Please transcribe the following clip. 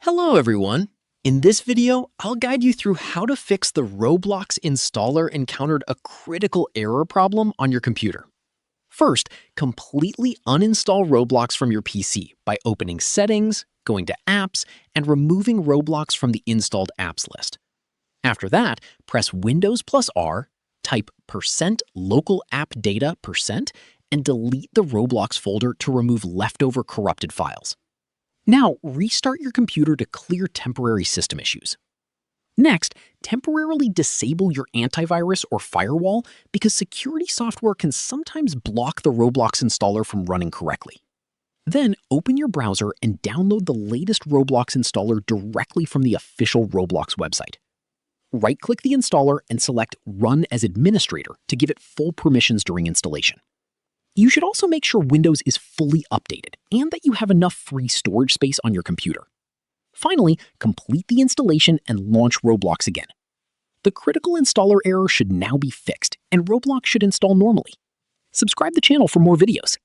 Hello everyone! In this video, I'll guide you through how to fix the Roblox installer encountered a critical error problem on your computer. First, completely uninstall Roblox from your PC by opening Settings, going to Apps, and removing Roblox from the installed apps list. After that, press Windows plus R, type %local app data %, and delete the Roblox folder to remove leftover corrupted files. Now, restart your computer to clear temporary system issues. Next, temporarily disable your antivirus or firewall because security software can sometimes block the Roblox installer from running correctly. Then, open your browser and download the latest Roblox installer directly from the official Roblox website. Right-click the installer and select Run as Administrator to give it full permissions during installation. You should also make sure Windows is fully updated and that you have enough free storage space on your computer. Finally, complete the installation and launch Roblox again. The critical installer error should now be fixed, and Roblox should install normally. Subscribe to the channel for more videos.